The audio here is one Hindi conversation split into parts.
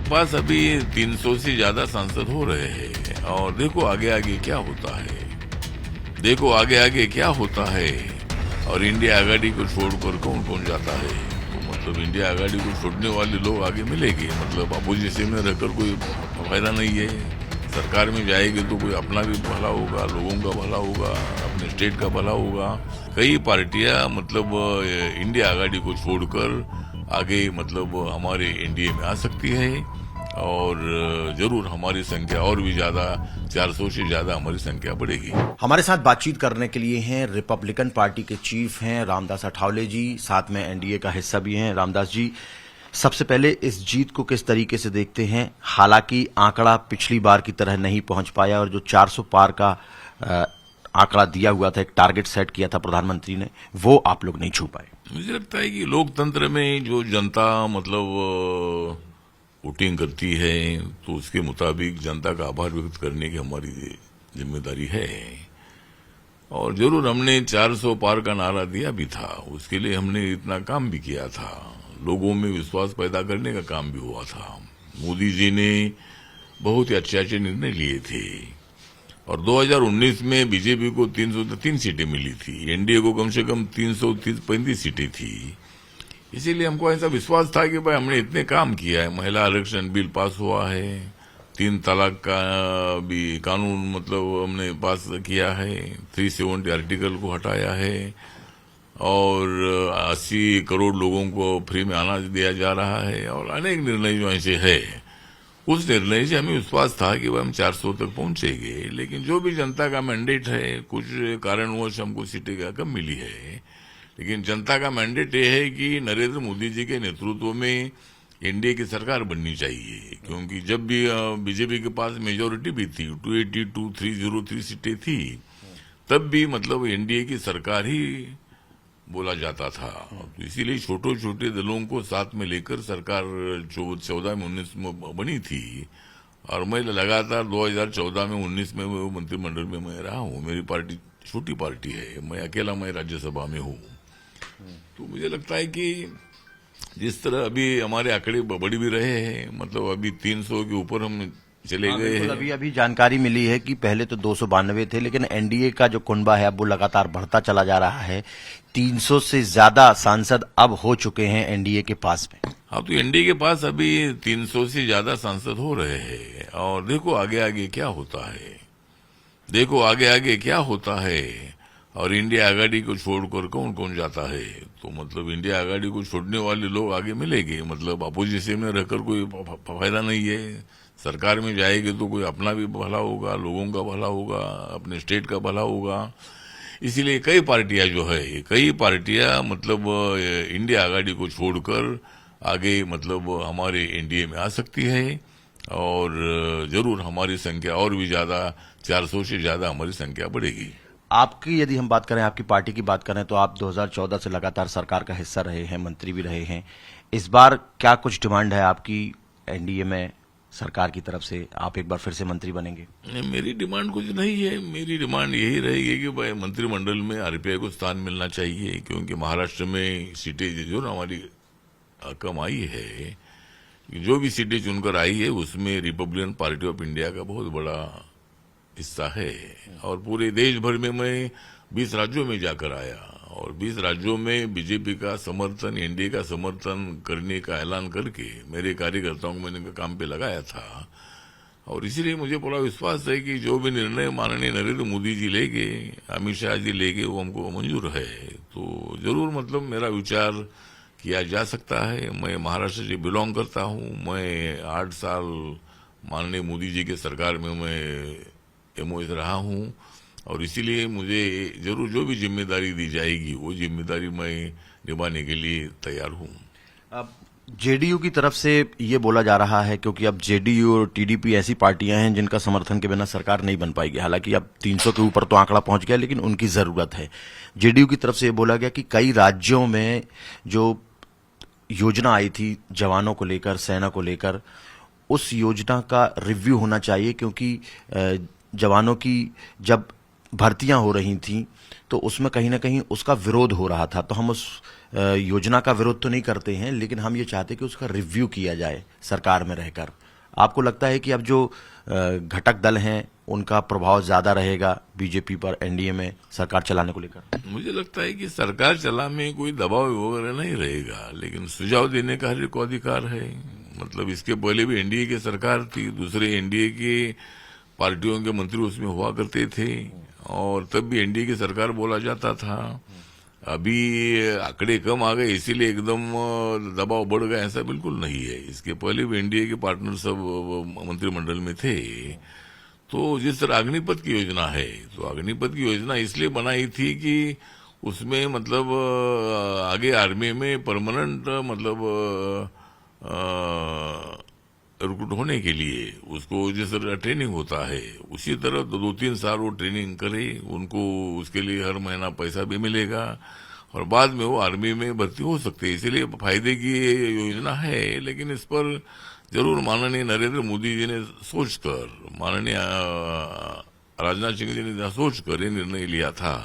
के पास अभी 300 से ज्यादा सांसद हो रहे हैं और देखो आगे आगे क्या होता है, देखो आगे आगे क्या होता है। और इंडिया आघाड़ी को छोड़कर कौन कौन जाता है, तो मतलब इंडिया आघाड़ी को छोड़ने वाले लोग आगे मिलेंगे। मतलब अपोजिशन में रहकर कोई फायदा नहीं है। सरकार में जाएगी तो कोई अपना भी भला होगा, लोगों का भला होगा, अपने स्टेट का भला होगा। कई पार्टियां मतलब इंडिया आघाड़ी को छोड़कर आगे मतलब हमारे एनडीए में आ सकती है और जरूर हमारी संख्या और भी ज्यादा 400 से ज्यादा हमारी संख्या बढ़ेगी। हमारे साथ बातचीत करने के लिए हैं रिपब्लिकन पार्टी के चीफ हैं रामदास अठावले जी, साथ में एनडीए का हिस्सा भी हैं। रामदास जी, सबसे पहले इस जीत को किस तरीके से देखते हैं? हालांकि आंकड़ा पिछली बार की तरह नहीं पहुंच पाया और जो 400 पार का आंकड़ा दिया हुआ था, एक टारगेट सेट किया था प्रधानमंत्री ने, वो आप लोग नहीं छू पाए। मुझे लगता है कि लोकतंत्र में जो जनता मतलब वोटिंग करती है तो उसके मुताबिक जनता का आभार व्यक्त करने की हमारी जिम्मेदारी है। और जरूर हमने 400 पार का नारा दिया भी था, उसके लिए हमने इतना काम भी किया था, लोगों में विश्वास पैदा करने का काम भी हुआ था। मोदी जी ने बहुत ही अच्छे अच्छे निर्णय लिए थे और 2019 में बीजेपी को 303 सीटें मिली थी, एनडीए को कम से कम 335 सीटें थी। इसीलिए हमको ऐसा विश्वास था कि भाई हमने इतने काम किया है। महिला आरक्षण बिल पास हुआ है, 3 तलाक का भी कानून मतलब हमने पास किया है, 370 आर्टिकल को हटाया है और 80 करोड़ लोगों को फ्री में अनाज दिया जा रहा है और अनेक निर्णय जो ऐसे है। उस निर्णय से हमें विश्वास था कि वह हम 400 तक पहुंचेंगे। लेकिन जो भी जनता का मैंडेट है, कुछ कारणवश हमको सीटें कम मिली है, लेकिन जनता का मैंडेट ये है कि नरेंद्र मोदी जी के नेतृत्व में एनडीए की सरकार बननी चाहिए। क्योंकि जब भी बीजेपी के पास मेजोरिटी भी थी, 282 303 सीटें थी, तब भी मतलब एनडीए की सरकार ही बोला जाता था। तो इसीलिए छोटे छोटे दलों को साथ में लेकर सरकार 14 में 19 में बनी थी और मैं लगातार 2014 में 19 में मंत्रिमंडल में मैं रहा हूँ। मेरी पार्टी छोटी पार्टी है, मैं अकेला मैं राज्यसभा में हूँ। तो मुझे लगता है कि जिस तरह अभी हमारे आंकड़े बढ़ भी रहे हैं, मतलब अभी 300 के ऊपर हम चले गए हैं। अभी जानकारी मिली है कि पहले तो 292 थे, लेकिन एनडीए का जो कुनबा है अब वो लगातार बढ़ता चला जा रहा है। 300 से ज्यादा सांसद अब हो चुके हैं एनडीए के पास में। हाँ, तो एनडीए के पास अभी 300 से ज्यादा सांसद हो रहे हैं और देखो आगे आगे क्या होता है, देखो आगे आगे क्या होता है। और इंडिया आघाड़ी को छोड़कर कौन कौन जाता है, तो मतलब इंडिया आघाड़ी को छोड़ने वाले लोग आगे मिलेंगे। मतलब अपोजिशन में रहकर कोई फायदा नहीं है। सरकार में जाएगी तो कोई अपना भी भला होगा, लोगों का भला होगा, अपने स्टेट का भला होगा। इसीलिए कई पार्टियां जो है, कई पार्टियां मतलब इंडिया आघाड़ी को छोड़कर आगे मतलब हमारे एनडीए में आ सकती है और जरूर हमारी संख्या और भी ज्यादा 400 से ज्यादा हमारी संख्या बढ़ेगी। आपकी यदि हम बात करें, आपकी पार्टी की बात करें, तो आप 2014 से लगातार सरकार का हिस्सा रहे हैं, मंत्री भी रहे हैं। इस बार क्या कुछ डिमांड है आपकी एनडीए में सरकार की तरफ से? आप एक बार फिर से मंत्री बनेंगे? मेरी डिमांड कुछ नहीं है। मेरी डिमांड यही रहेगी कि भाई मंत्रिमंडल में आरपीआई को स्थान मिलना चाहिए, क्योंकि महाराष्ट्र में सीटें जो ना हमारी कम आई है, जो भी सीटें चुनकर आई है उसमें रिपब्लिकन पार्टी ऑफ इंडिया का बहुत बड़ा हिस्सा है। और पूरे देश भर में मैं 20 राज्यों में जाकर आया और 20 राज्यों में बीजेपी का समर्थन, एनडीए का समर्थन करने का ऐलान करके मेरे कार्यकर्ताओं को मैंने काम पे लगाया था। और इसीलिए मुझे पूरा विश्वास है कि जो भी निर्णय माननीय नरेंद्र मोदी जी लेंगे, अमित शाह जी लेंगे, वो हमको मंजूर है। तो जरूर मतलब मेरा विचार किया जा सकता है। मैं महाराष्ट्र से बिलोंग करता हूँ। मैं 8 साल माननीय मोदी जी के सरकार में मैं एमओएस रहा हूँ और इसीलिए मुझे जरूर जो भी जिम्मेदारी दी जाएगी वो जिम्मेदारी मैं निभाने के लिए तैयार हूँ। अब जेडीयू की तरफ से ये बोला जा रहा है, क्योंकि अब जेडीयू और टीडीपी ऐसी पार्टियां हैं जिनका समर्थन के बिना सरकार नहीं बन पाएगी। हालांकि अब 300 के ऊपर तो आंकड़ा पहुंच गया, लेकिन उनकी जरूरत है। जेडीयू की तरफ से ये बोला गया कि कई राज्यों में जो योजना आई थी जवानों को लेकर, सेना को लेकर, उस योजना का रिव्यू होना चाहिए, क्योंकि जवानों की जब भर्तियां हो रही थीं तो उसमें कहीं ना कहीं उसका विरोध हो रहा था। तो हम उस योजना का विरोध तो नहीं करते हैं, लेकिन हम ये चाहते हैं कि उसका रिव्यू किया जाए सरकार में रहकर। आपको लगता है कि अब जो घटक दल हैं उनका प्रभाव ज्यादा रहेगा बीजेपी पर एनडीए में सरकार चलाने को लेकर? मुझे लगता है कि सरकार चला में कोई दबाव वगैरह नहीं रहेगा, लेकिन सुझाव देने का हर एक को अधिकार है। मतलब इसके पहले भी एनडीए की सरकार थी, दूसरे एनडीए के पार्टियों के मंत्री उसमें हुआ करते थे और तब भी एनडीए की सरकार बोला जाता था। अभी आंकड़े कम आ गए इसीलिए एकदम दबाव बढ़ गया, ऐसा बिल्कुल नहीं है। इसके पहले भी एनडीए के पार्टनर सब मंत्रिमंडल में थे। तो जिस तरह अग्निपथ की योजना है, तो अग्निपथ की योजना इसलिए बनाई थी कि उसमें मतलब आगे आर्मी में परमानेंट मतलब रिक्रूट होने के लिए उसको जिस तरह ट्रेनिंग होता है उसी तरह 2-3 साल वो ट्रेनिंग करे, उनको उसके लिए हर महीना पैसा भी मिलेगा और बाद में वो आर्मी में भर्ती हो सकते हैं। इसीलिए फायदे की ये योजना है, लेकिन इस पर जरूर माननीय नरेंद्र मोदी जी ने सोचकर, माननीय राजनाथ सिंह जी ने सोचकर ये निर्णय लिया था।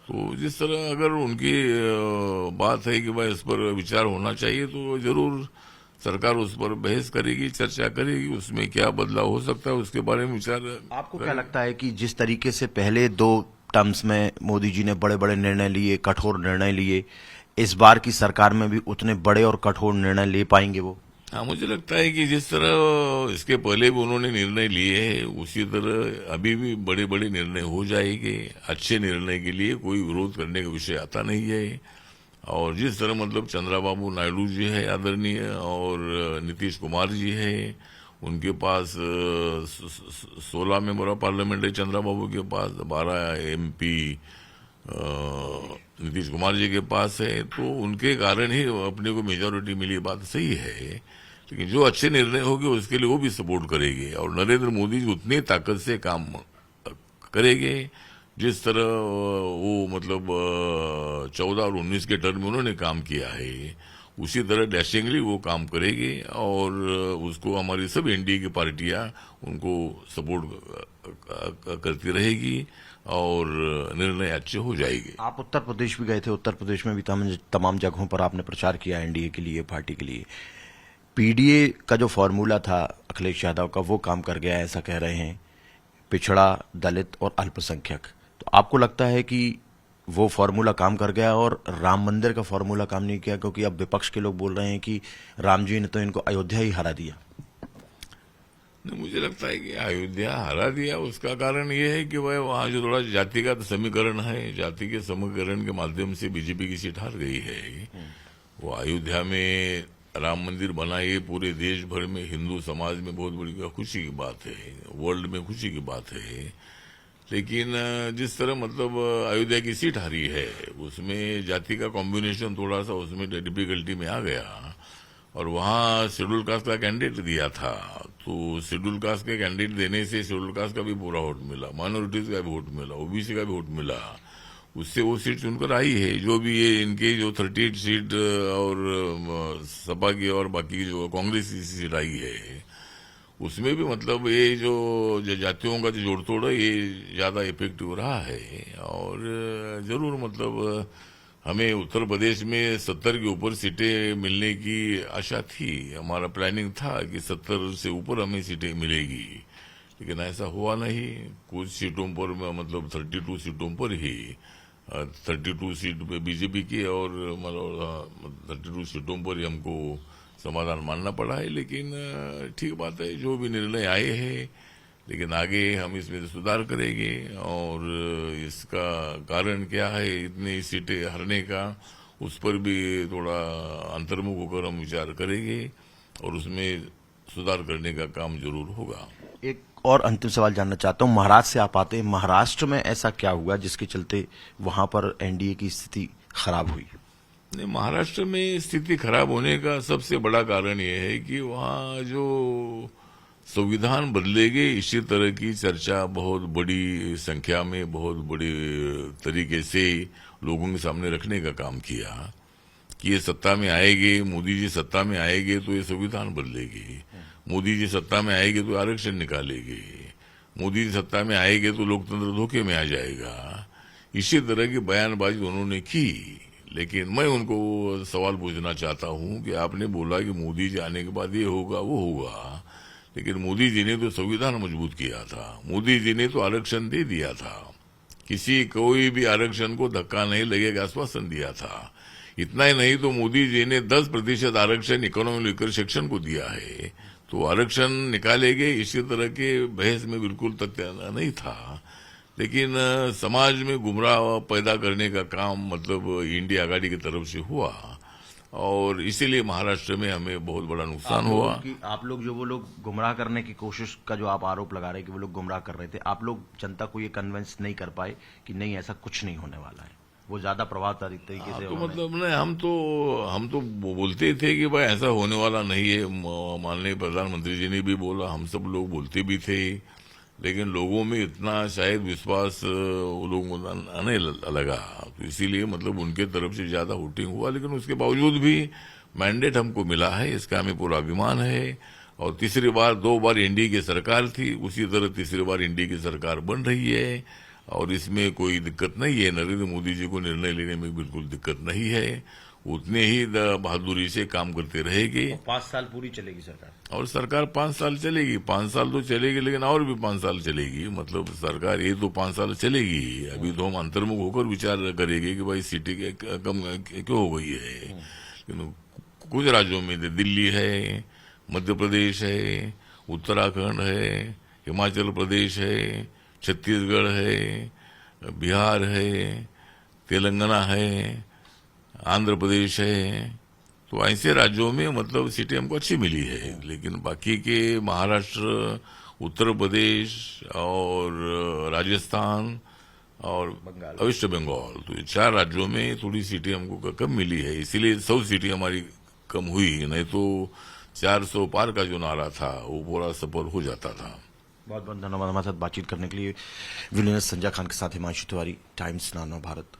तो जिस तरह अगर उनकी बात है कि भाई इस पर विचार होना चाहिए, तो जरूर सरकार उस पर बहस करेगी, चर्चा करेगी, उसमें क्या बदलाव हो सकता है उसके बारे में विचार। आपको क्या लगता है कि जिस तरीके से पहले 2 टर्म्स में मोदी जी ने बड़े बड़े निर्णय लिए, कठोर निर्णय लिए, इस बार की सरकार में भी उतने बड़े और कठोर निर्णय ले पाएंगे वो? हाँ, मुझे लगता है कि जिस तरह इसके पहले भी उन्होंने निर्णय लिए हैं उसी तरह अभी भी बड़े बड़े निर्णय हो जाएंगे। अच्छे निर्णय के लिए कोई विरोध करने का विषय आता नहीं है। और जिस तरह मतलब चंद्रबाबू नायडू जी है आदरणीय और नीतीश कुमार जी है, उनके पास 16 मेंबर ऑफ पार्लियामेंट है चंद्रबाबू के पास, 12 एमपी नीतीश कुमार जी के पास है, तो उनके कारण ही अपने को मेजोरिटी मिली, बात सही है। लेकिन जो अच्छे निर्णय होंगे उसके लिए वो भी सपोर्ट करेंगे और नरेंद्र मोदी जी उतनी ताकत से काम करेंगे जिस तरह वो मतलब 14 और 19 के टर्म में उन्होंने काम किया है, उसी तरह डैशिंगली वो काम करेंगे और उसको हमारी सब एनडीए की पार्टियां उनको सपोर्ट करती रहेगी और निर्णय अच्छे हो जाएंगे। आप उत्तर प्रदेश भी गए थे, उत्तर प्रदेश में भी तमाम जगहों पर आपने प्रचार किया एनडीए के लिए, पार्टी के लिए। पीडीए का जो फॉर्मूला था अखिलेश यादव का वो काम कर गया, ऐसा कह रहे हैं, पिछड़ा, दलित और अल्पसंख्यक। तो आपको लगता है कि वो फॉर्मूला काम कर गया और राम मंदिर का फॉर्मूला काम नहीं किया? क्योंकि अब विपक्ष के लोग बोल रहे हैं कि राम जी ने तो इनको अयोध्या ही हरा दिया। नहीं, मुझे लगता है कि अयोध्या हरा दिया उसका कारण ये है कि वह वहां जो थोड़ा जातिगत समीकरण है, जाति के समीकरण के माध्यम से बीजेपी की सीट हार गई है। वो अयोध्या में राम मंदिर बना, ये पूरे देश भर में हिंदू समाज में बहुत बड़ी खुशी की बात है, वर्ल्ड में खुशी की बात है। लेकिन जिस तरह मतलब अयोध्या की सीट हारी है उसमें जाति का कॉम्बिनेशन थोड़ा सा उसमें डिफिकल्टी में आ गया और वहां शेड्यूल कास्ट का कैंडिडेट दिया था, तो शेड्यूल कास्ट के कैंडिडेट देने से शेड्यूल कास्ट का भी पूरा वोट मिला, माइनॉरिटीज का भी वोट मिला, ओबीसी का भी वोट मिला, उससे वो सीट चुनकर आई है। जो भी ये इनके जो 38 सीट और सपा की और बाकी जो कांग्रेस की सीट आई है उसमें भी मतलब ये जो जातियों का जो जोड़ तोड़ है ये ज्यादा इफेक्टिव रहा है। और जरूर मतलब हमें उत्तर प्रदेश में 70 के ऊपर सीटें मिलने की आशा थी, हमारा प्लानिंग था कि 70 से ऊपर हमें सीटें मिलेगी, लेकिन ऐसा हुआ नहीं। कुछ सीटों पर मतलब 32 सीटों पर ही 32 सीट पे बीजेपी की और मतलब 32 सीटों पर ही हमको समाधान मानना पड़ा है। लेकिन ठीक बात है, जो भी निर्णय आए हैं, लेकिन आगे हम इसमें सुधार करेंगे और इसका कारण क्या है इतनी सीटें हारने का, उस पर भी थोड़ा अंतर्मुख होकर हम विचार करेंगे और उसमें सुधार करने का काम जरूर होगा। एक और अंतिम सवाल जानना चाहता हूं, महाराष्ट्र से आप आते हैं, महाराष्ट्र में ऐसा क्या हुआ जिसके चलते वहां पर एनडीए की स्थिति खराब हुई? महाराष्ट्र में स्थिति खराब होने का सबसे बड़ा कारण यह है कि वहाँ जो संविधान बदलेंगे इसी तरह की चर्चा बहुत बड़ी संख्या में बहुत बड़े तरीके से लोगों के सामने रखने का काम किया कि ये सत्ता में आएंगे, मोदी जी सत्ता में आएंगे तो ये संविधान बदलेगी, मोदी जी सत्ता में आएंगे तो आरक्षण निकालेंगे, मोदी सत्ता में आएंगे तो लोकतंत्र धोखे में आ जाएगा, इसी तरह की बयानबाजी उन्होंने की। लेकिन मैं उनको सवाल पूछना चाहता हूं कि आपने बोला कि मोदी जी आने के बाद ये होगा वो होगा, लेकिन मोदी जी ने तो संविधान मजबूत किया था, मोदी जी ने तो आरक्षण दे दिया था, किसी कोई भी आरक्षण को धक्का नहीं लगेगा आश्वासन दिया था। इतना ही नहीं तो मोदी जी ने 10% आरक्षण इकोनॉमी वीकर सेक्शन को दिया है, तो आरक्षण निकालेंगे इसी तरह के बहस में बिल्कुल तथ्य नहीं था। लेकिन समाज में गुमराह पैदा करने का काम मतलब इंडिया आघाड़ी की तरफ से हुआ और इसीलिए महाराष्ट्र में हमें बहुत बड़ा नुकसान हुआ। आप लोग जो वो लोग गुमराह करने की कोशिश का जो आप आरोप लगा रहे हैं कि वो लोग गुमराह कर रहे थे, आप लोग जनता को ये कन्विंस नहीं कर पाए कि नहीं ऐसा कुछ नहीं होने वाला है, वो ज्यादा प्रभावशाली तरीके से तो मतलब नहीं, हम तो बोलते थे कि भाई ऐसा होने वाला नहीं है, माननीय प्रधानमंत्री जी ने भी बोला, हम सब लोग बोलते भी थे, लेकिन लोगों में इतना शायद विश्वास वो लोगों को नहीं लगा, तो इसीलिए मतलब उनके तरफ से ज्यादा वोटिंग हुआ। लेकिन उसके बावजूद भी मैंडेट हमको मिला है, इसका हमें पूरा अभिमान है। और तीसरी बार 2 बार एनडीए की सरकार थी, उसी तरह तीसरी बार एनडीए की सरकार बन रही है और इसमें कोई दिक्कत नहीं है। नरेंद्र मोदी जी को निर्णय लेने में बिल्कुल दिक्कत नहीं है, उतने ही बहादुरी से काम करते रहेगी। 5 साल पूरी चलेगी सरकार, और सरकार 5 साल चलेगी, 5 साल तो चलेगी, लेकिन और भी 5 साल चलेगी। मतलब सरकार ये तो 5 साल चलेगी। अभी तो हम अंतर्मुख होकर विचार करेंगे कि भाई सीटें कम क्यों हो गई है। कुछ राज्यों में दिल्ली है, मध्य प्रदेश है, उत्तराखंड है, हिमाचल प्रदेश है, छत्तीसगढ़ है, बिहार है, तेलंगाना है, आंध्र प्रदेश है, तो ऐसे राज्यों में मतलब सीटें हमको अच्छी मिली है। लेकिन बाकी के महाराष्ट्र, उत्तर प्रदेश और राजस्थान और वेस्ट बंगाल, तो ये 4 राज्यों में थोड़ी सीटें हमको कम मिली है, इसीलिए 100 सीटें हमारी कम हुई, नहीं तो 400 पार का जो नारा था वो पूरा सफल हो जाता था। बहुत बहुत धन्यवाद हमारे साथ बातचीत करने के लिए। विलयनेस संजय खान के साथ हिमांशु तिवारी, टाइम्स नानो भारत।